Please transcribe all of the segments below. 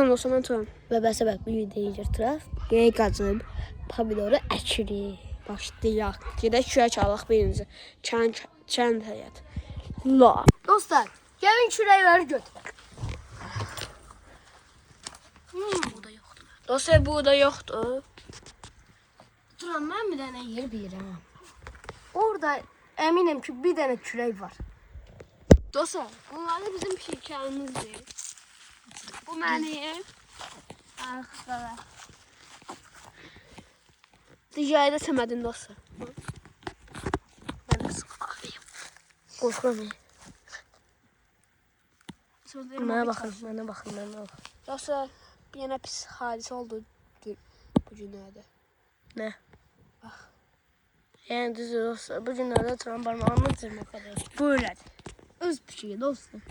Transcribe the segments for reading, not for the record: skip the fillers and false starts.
Olsa mən turam. Və bəsə bax bu videoyu götürək. Qeyd qazıb pomidoru əkirik. Başlayaq. Gedək kürək alaq birinci. Kənd həyat. La. Dostlar, gəlin kürəkləri götürək. Burada yoxdur. Dostlar burada yoxdur. Turan, mən bir dənə yer bilirəm. Orada əminəm ki, bir dənə kürək var. Dostlar, bunlar da bizim şirkərimizdir. Bu mənim. Arxada. Digəri də Səmədin dostlar. Mən sıxarıyım. Qorxuram. Mənə baxın. Dostlar, bir yana pis hadisə oldu bu günlərdə. Nə? Bax. Yəni düzdür dostlar, bu günlərdə Turan barmağını cırmaq qədər. Bu elədir. Öz pişiyi dostlar.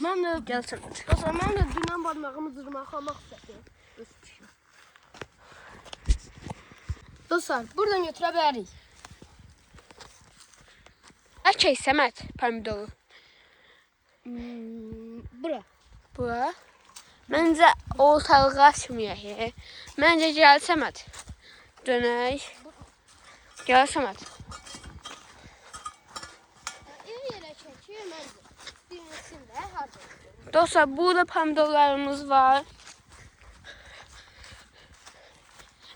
Mən də Gəlsin. dostlar, mən də dünən barmağımı cırmaqlamaq istədim. Öz pişiyi. Dostlar, buradan götürə bilərik. Əkək Səməd pomidoru. Bura. Bura. Məncə ortalığa açmayaq. Məncə gəl Səməd. Dönək. Gəl Səməd. Yerə çəkir, məncə. Birinsin də harda. Dostlar, burada pomidorlarımız var.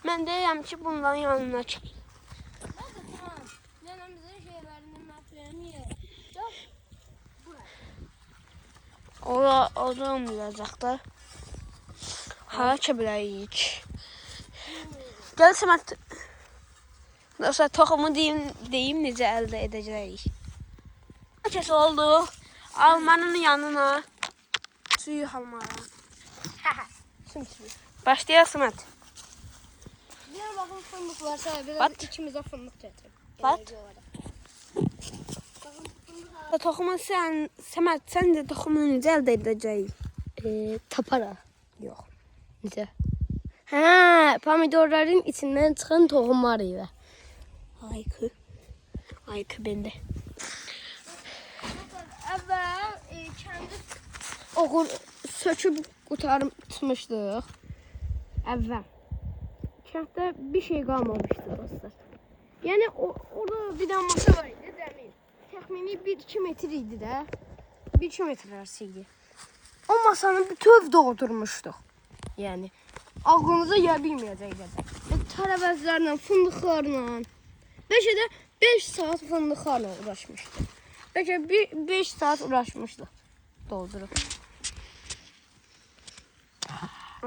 Mən deyirəm ki, bunların yanına çək. Məncə Turan, nənəmizin şeylərini məhvələniyək. Yox, bura. Orada olmayacaq da. Hara çəbilərik. Gəl Səməd. Dostlar, toxumu deyim necə əldə edəcəyik. Kəs oldu. Almanın yanına suyu almağa. Şimdi. Başlayaq Səməd. Bir baxın fındık varsa, biraz Bat. ikimizə fındık gətirib. Bat. Toxumu Səməd, sən də toxumu necə əldə edəcəyik? Taparaq. Yox. Necə? Hə, pomidorların içindən çıxan toxumlar ilə. Aykı bende. Əvvəl kəndi söküb qutarmışdıq. Əvvəl. Kənddə bir şey qalmamışdı dostlar. Yəni orada bir dənə masa var idi, dəmir. Təxmini 1-2 metr idi də. 1-2 metr arası idi. O masanı bütöv doldurmuşduq. Yəni ağlımıza gələ bilməyəcək qədər. Tərəvəzlərlə, fındıqlarla. Bəlkə də 5 saat fındıqlarla uğraşmışdıq. Bəlkə 5 saat uğraşmışdıq doldurup.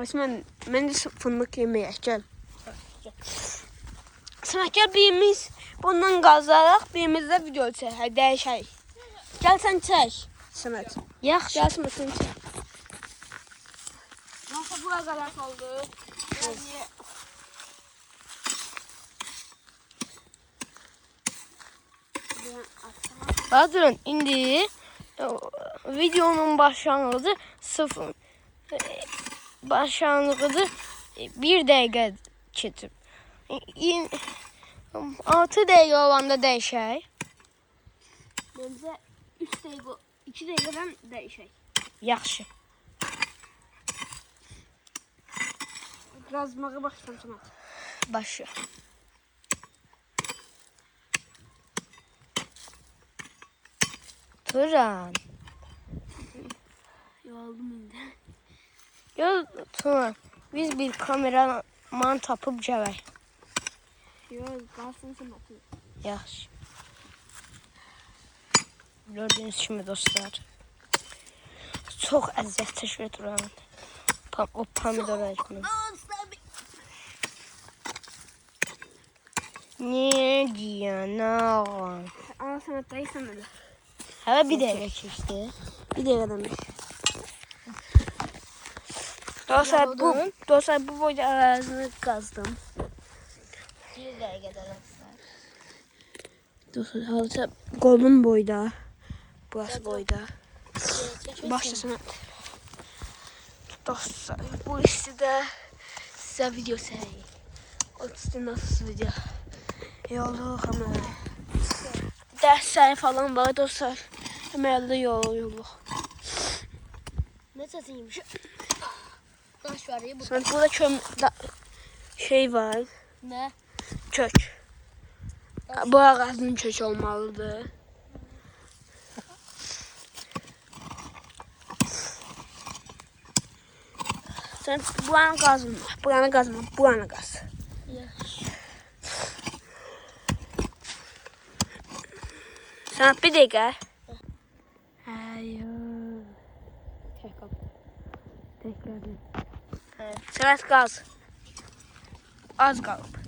Osman, mən də fındık yeməyək, gəl. Səməd, gəl birimiz bundan qazaraq, birimiz də video çəkək, dəyişək. Gəl sən çək, Səməd. Yaxşı. Gəl Səməd, sən çək. Nasıl bura qalaq oldu? Durun, indi videonun başlanğıcı başlanğıcı 1 dəqiqə keçib. 6 dəqiqə olanda dəyişək. Məncə 3 dəqiqə, 2 dəqiqədən dəyişək. Yaxşı. Yazmağa başlayalım Səməd. Başla. Turan. Yoruldum indi. Yox, Turan. Biz bir kameraman tapıb gələk. Yox, qalsın Səməd. Yaxşı. Gördüğünüz kimi dostlar. Çox əziyyət çəkir Turan. O pomidor ekmeği. Ne diyorsun oğlum? Al Səməd, dayısan elə. Hələ bir dəqiqə keçdi. Bir dəqiqə demiş. Dostlar, bu boyda ərazini qazdım. Bir dəqiqədə dostlar. Dostlar, halıca qolum boyda. Burası boyda. Başla Səməd. Dostlar, bu istidə sizə video çəkək. O isti nasıl video? Yolluq ama. Dersler falan var dostlar. Hemen yolluq. Ne sesiymiş? var. Sonra burada şey var. Ne? Kök. Bu ağacın kök olmalıdır. Sen buranı kazma. Buranı kazma. Buranı kaz. Sen bir dakika. Hayır. Tekrar. Sen gaz. Az kalıp.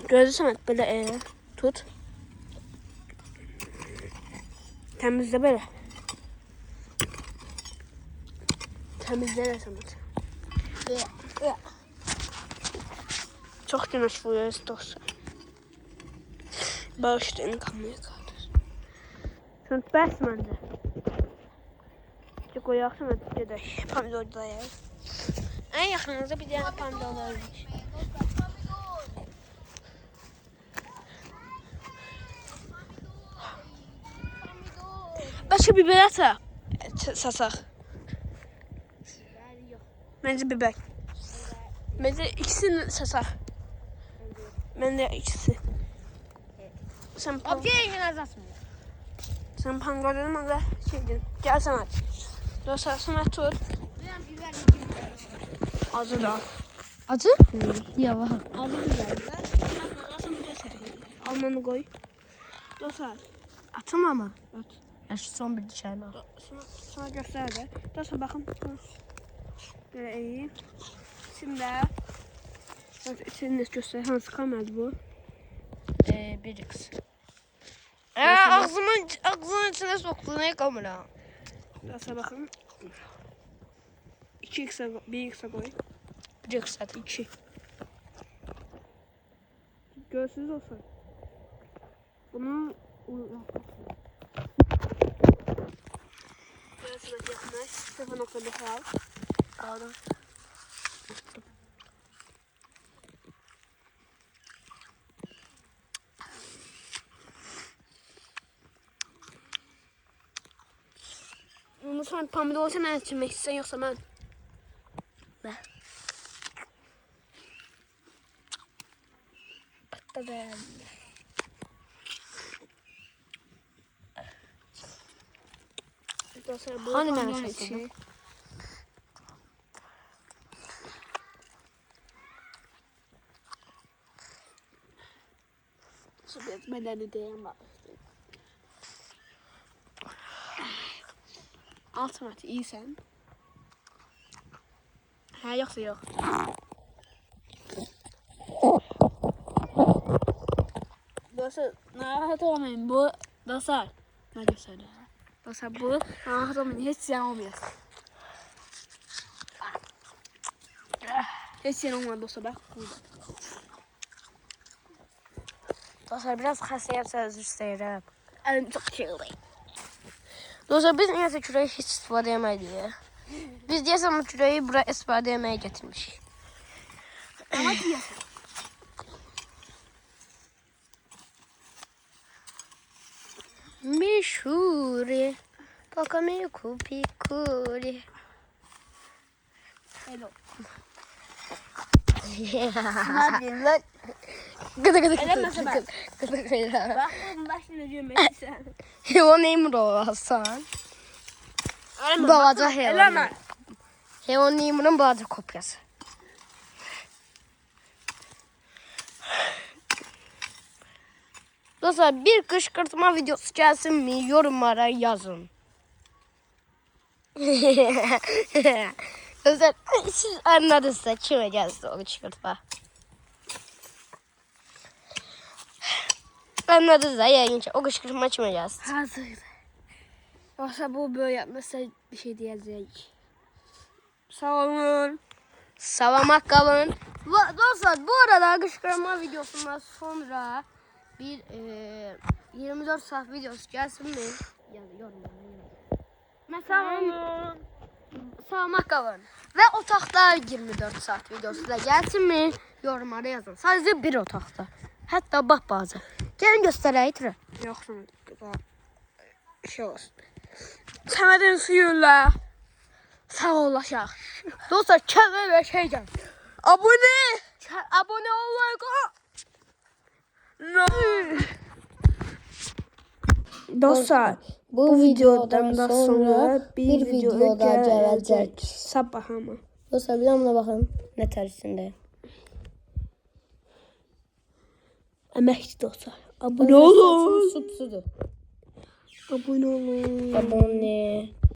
Gözü Samet böyle tut. Temizle böyle. Temizle Samet. Çok güneş vuruyor dostum. Bağışlayın kamerayı kaldır. Sen bəs məndə. Koyaq Samet gedək. Pomidor dayaq. En yaxınımızda bir tane pomidor var. Başka biber ata sasak. Bence biber. Bence ikisini sasak. Bence ikisi. Sen sen pangolin bana şeydin. Gel Samet. Dostlar Samet tut. Acı da. Acı? Ya var. Acı biber. Almanı koy. Dostlar. Atım ama. At. Ya şu son bir dişarına. Sana göster de. Dostlar bakın. Böyle iyi. Şimdi içini göster. Hansı kamera bu? 1x. Ağzımın içine soktu ne kamera? Dostlar bakın. 2x'e 1x'e koy. 1x at. 2. Görsünüz olsun. Bunu Görsünüz yakınlar. 0.5 al. Aldım. Bunu sen pomidor sen içmek istiyorsan yoksa ben. Ne? Patladım. Hani ben seçtim? Sohbet medeni değilim bak. Alternat iyi sen. Ha yoksa yok. Dostlar narahat olmayın bu. Dostlar. Ne göster ya? Dostlar bu narahat olmayın hiç ziyan olmuyor. Hiç ziyan olmadı dostlar bak burada. Dostlar biraz hasta yapsa özür isterim. Elim çok kirli. Dostlar biz niyeyse küreği hiç istifade yemedik. Biz diyesem bu küreği buraya istifade yemeye getirmişik. Ama diyorsun. Mishuri. Pakame kupi kuri. Hello. Ne diyeyim lan? Gıdı gıdı Elemese bak. Gıdı gıdı. Bak oğlum bak şimdi diyorum sen. O neyim ro Hasan? Babaca hayvan. Eleme. Hayvan neyimin babaca kopyası. Dostlar bir kışkırtma videosu gelsin mi yorumlara yazın. Dostlar siz anladınızsa kime gelsin o kışkırtma. Anladınızsa yayınca o kışkırtma kime gelsin. Hazır. Yoksa bu böyle yapmazsa bir şey diyecek. Sağ olun. Savamak kalın. Dostlar bu arada kışkırtma videosundan sonra bir 24 saat videosu gelsin mi? Yani yorumlara yazın. Mesela sağmak kalın. Ve otaqda 24 saat videosu da gelsin mi? Yorumlara yazın. Sadece bir otaqda. Hatta bak bazı. Gelin göstereyim. Yoksa şey olsun. Samet'in suyuyla. Sağ olaşaq. Dostlar kələ və şey gəl. Abone. Abone ol, like ol. No. Dostlar, bu videodan da sonra bir video daha gelecek. Sabah ama. Dostlar bir damla bakın ne tersinde. Əməkli dostlar. Abone olun. Sütsudur. Abone olun. Abone.